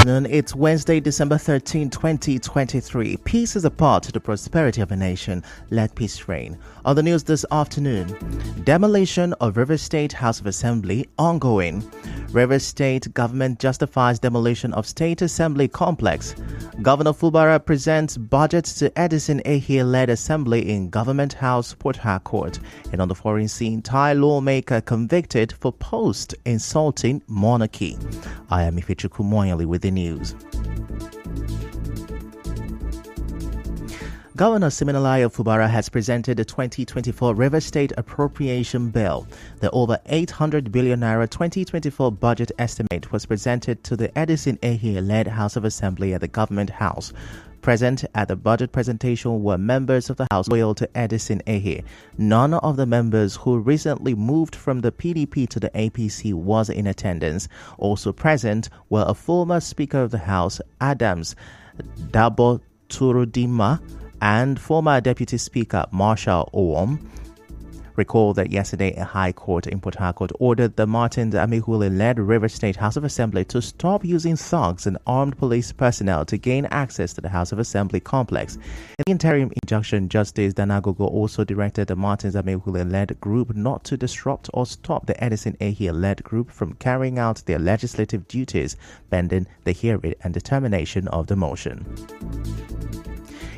afternoon. It's Wednesday, December 13, 2023. Peace is a part to the prosperity of a nation. Let peace reign. On the news this afternoon, demolition of River State House of Assembly ongoing. River State government justifies demolition of State Assembly complex. Governor Fubara presents budget to Edison Ehie-led assembly in Government House, Port Harcourt. And on the foreign scene, Thai lawmaker convicted for post insulting monarchy. I am Ifechuku Moyali with the news. Governor Siminalayi Fubara has presented the 2024 River State Appropriation Bill. The over 800 billion naira 2024 budget estimate was presented to the Edison Ehie-led House of Assembly at the Government House. Present at the budget presentation were members of the House loyal to Edison Ehie. None of the members who recently moved from the PDP to the APC was in attendance. Also present were a former Speaker of the House, Adams Dabo Turudima, and former Deputy Speaker Marshall Owom. Recall that yesterday a High Court in Port Harcourt ordered the Martins Amihule-led River State House of Assembly to stop using thugs and armed police personnel to gain access to the House of Assembly complex. In the interim injunction, Justice Danagogo also directed the Martins Amihule-led group not to disrupt or stop the Edison Ehie-led group from carrying out their legislative duties, pending the hearing and determination of the motion.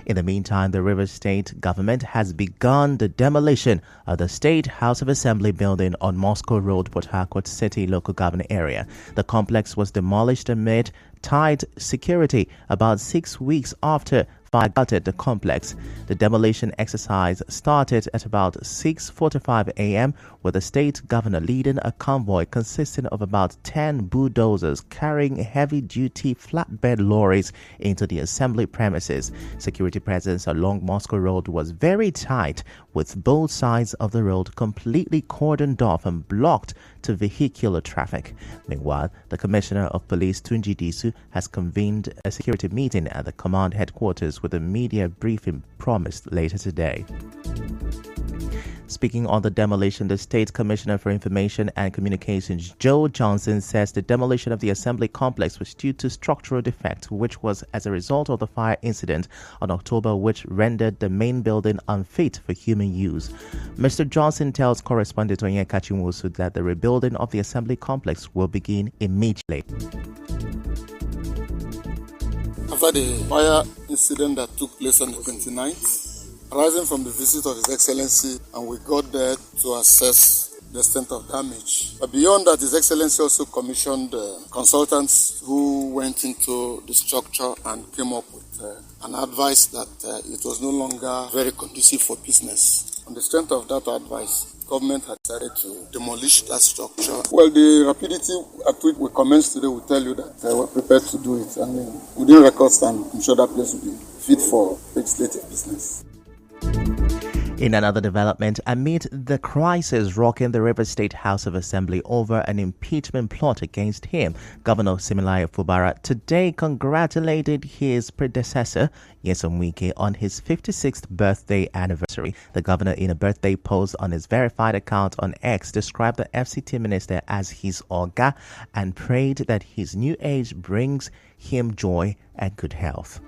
In the meantime, the River State government has begun the demolition of the State House of Assembly building on Moscow Road, Port Harcourt City local government area. The complex was demolished amid tight security about 6 weeks after fire gutted the complex. The demolition exercise started at about 6:45 a.m. with the state governor leading a convoy consisting of about 10 bulldozers carrying heavy-duty flatbed lorries into the assembly premises. Security presence along Moscow Road was very tight, with both sides of the road completely cordoned off and blocked to vehicular traffic. Meanwhile, the Commissioner of Police, Tunji Disu, has convened a security meeting at the command headquarters with a media briefing promised later today. Speaking on the demolition, the State Commissioner for Information and Communications, Joe Johnson, says the demolition of the assembly complex was due to structural defect, which was as a result of the fire incident on October, which rendered the main building unfit for human use. Mr. Johnson tells correspondent Onye Kachimusu that the rebuilding of the assembly complex will begin immediately. After the fire incident that took place on the 29th, arising from the visit of His Excellency, and we got there to assess the extent of damage. But beyond that, His Excellency also commissioned consultants who went into the structure and came up with an advice that it was no longer very conducive for business. On the strength of that advice, government had decided to demolish that structure. Well, the rapidity at which we commenced today will tell you that we're prepared to do it. And within record time, I'm sure that place will be fit for legislative business. In another development, amid the crisis rocking the River State House of Assembly over an impeachment plot against him, Governor Siminalayi Fubara today congratulated his predecessor, Nyesom Wike, on his 56th birthday anniversary. The governor, in a birthday post on his verified account on X, described the FCT minister as his Oga and prayed that his new age brings him joy and good health.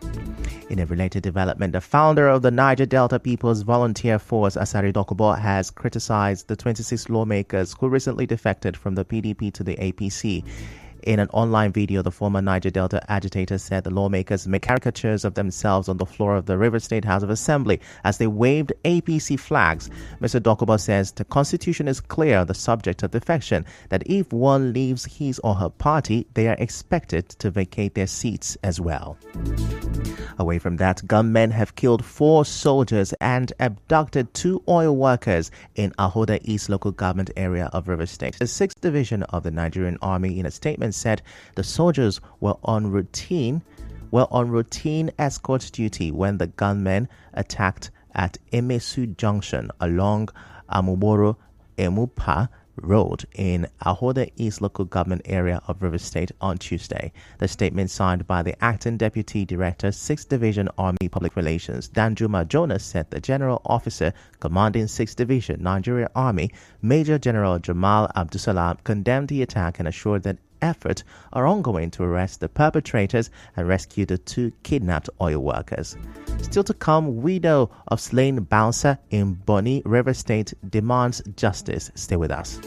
In a related development, the founder of the Niger Delta People's Volunteer Force, Asari Dokubo, has criticized the 26 lawmakers who recently defected from the PDP to the APC. In an online video, the former Niger Delta agitator said the lawmakers made caricatures of themselves on the floor of the River State House of Assembly as they waved APC flags. Mr. Dokubo says the Constitution is clear on the subject of defection, that if one leaves his or her party, they are expected to vacate their seats as well. Away from that, gunmen have killed 4 soldiers and abducted 2 oil workers in Ahoda East local government area of River State. The 6th Division of the Nigerian Army, in a statement, said the soldiers were on routine escort duty when the gunmen attacked at Emesu Junction along Amuboro Emupa Road in Ahoda East local government area of River State on Tuesday. The statement signed by the acting deputy director, 6th Division Army Public Relations, Danjuma Jonas, said the general officer commanding 6th Division Nigeria Army, Major General Jamal Abdusalam, condemned the attack and assured that efforts are ongoing to arrest the perpetrators and rescue the 2 kidnapped oil workers. Still to come, widow of slain bouncer in Bonny, River State demands justice. Stay with us.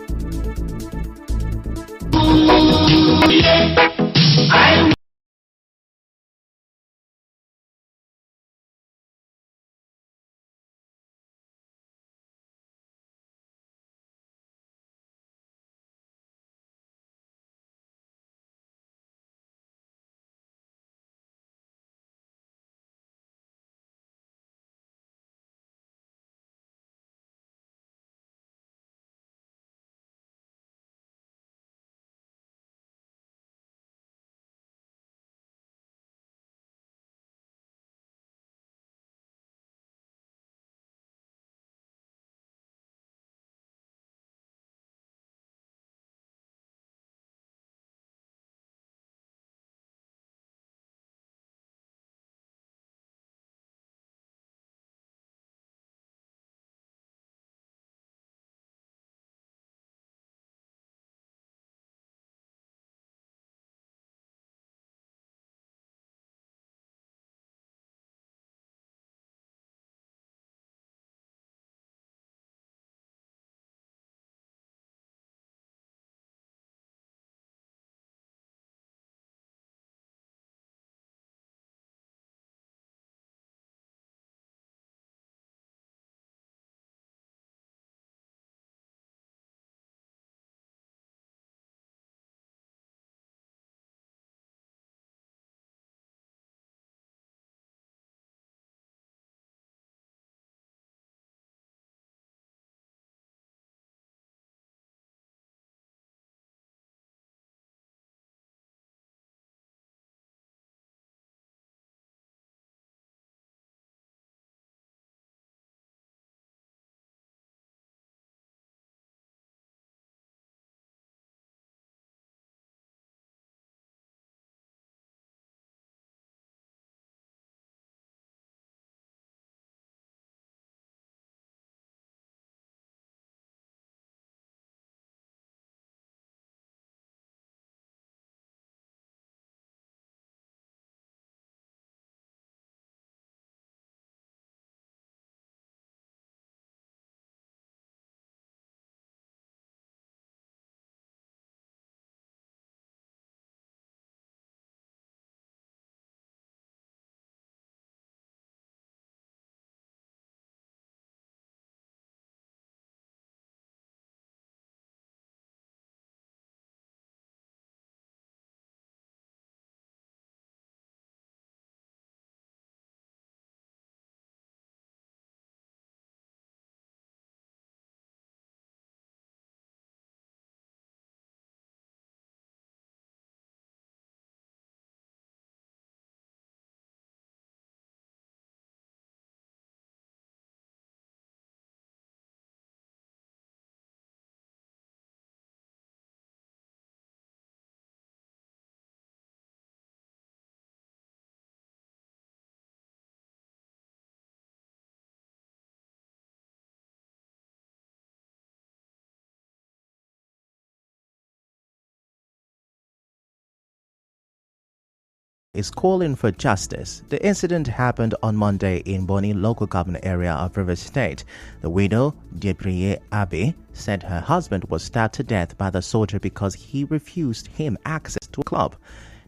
Is calling for justice. The incident happened on Monday in Bonny local government area of River State. The widow, Depriye Abe, said her husband was stabbed to death by the soldier because he refused him access to a club.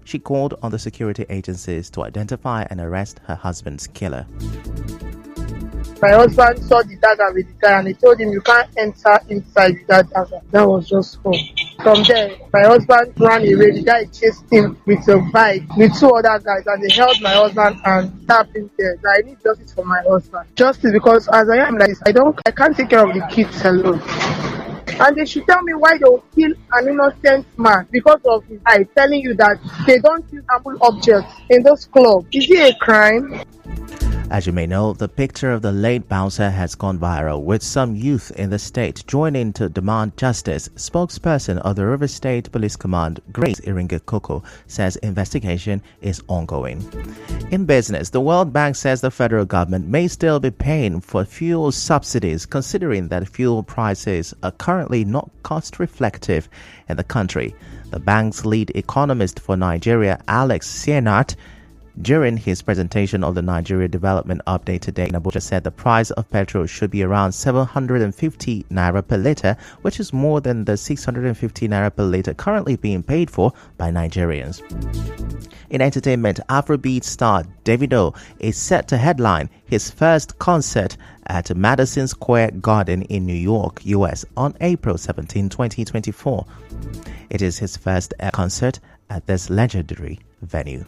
She called on the security agencies to identify and arrest her husband's killer. My husband saw the dagger with the guy and he told him, "You can't enter inside with that dagger." That was just all. From there, my husband ran away. The guy chased him with a bike with 2 other guys and they held my husband and stabbed him there. I need justice for my husband. Justice because as I am like this, I can't take care of the kids alone. And they should tell me why they will kill an innocent man because of his eye, telling you that they don't use harmful objects in those clubs. Is it a crime? As you may know, the picture of the late bouncer has gone viral, with some youth in the state joining to demand justice. Spokesperson of the River State Police Command, Grace Iringekoko, says investigation is ongoing. In business, the World Bank says the federal government may still be paying for fuel subsidies, considering that fuel prices are currently not cost-reflective in the country. The bank's lead economist for Nigeria, Alex Sienart, during his presentation of the Nigeria Development Update today in Abuja, said the price of petrol should be around 750 naira per litre, which is more than the 650 naira per litre currently being paid for by Nigerians. In entertainment, Afrobeat star Davido is set to headline his first concert at Madison Square Garden in New York, US on April 17, 2024. It is his first concert at this legendary venue.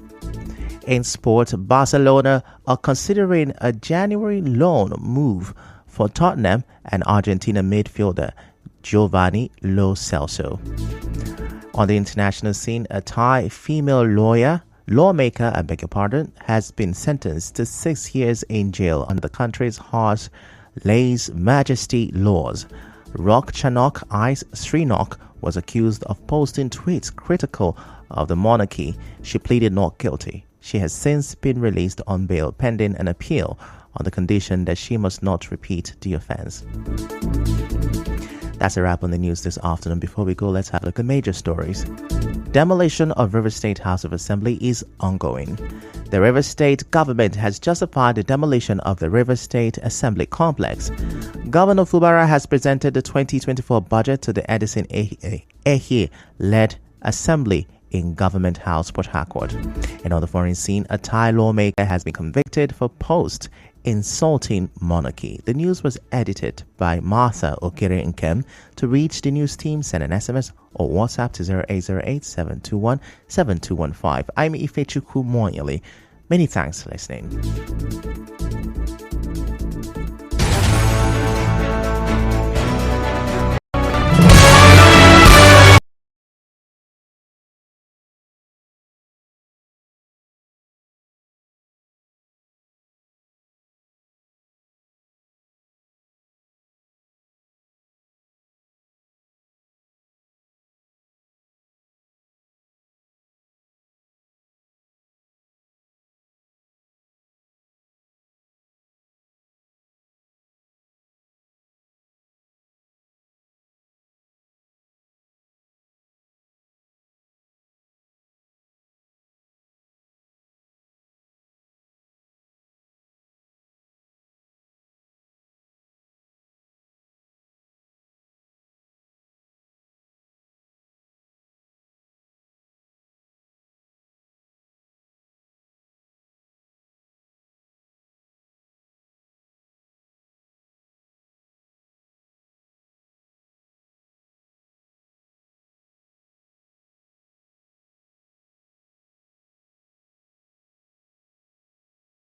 In sport, Barcelona are considering a January loan move for Tottenham and Argentina midfielder Giovanni Lo Celso. On the international scene, a Thai female lawmaker, has been sentenced to 6 years in jail under the country's harsh lèse-majesté laws. Rakchanok Ice Srinok was accused of posting tweets critical of the monarchy. She pleaded not guilty. She has since been released on bail pending an appeal on the condition that she must not repeat the offense. That's a wrap on the news this afternoon. Before we go, let's have a look at major stories. Demolition of River State House of Assembly is ongoing. The River State government has justified the demolition of the River State Assembly complex. Governor Fubara has presented the 2024 budget to the Edison Ehie-led Assembly in Government House, Port Harcourt. And on the foreign scene, a Thai lawmaker has been convicted for insulting monarchy. The news was edited by Martha Okere Nkem. To reach the news team, send an SMS or WhatsApp to 0808-721-7215. I'm Ifechukwu Moyele. Many thanks for listening.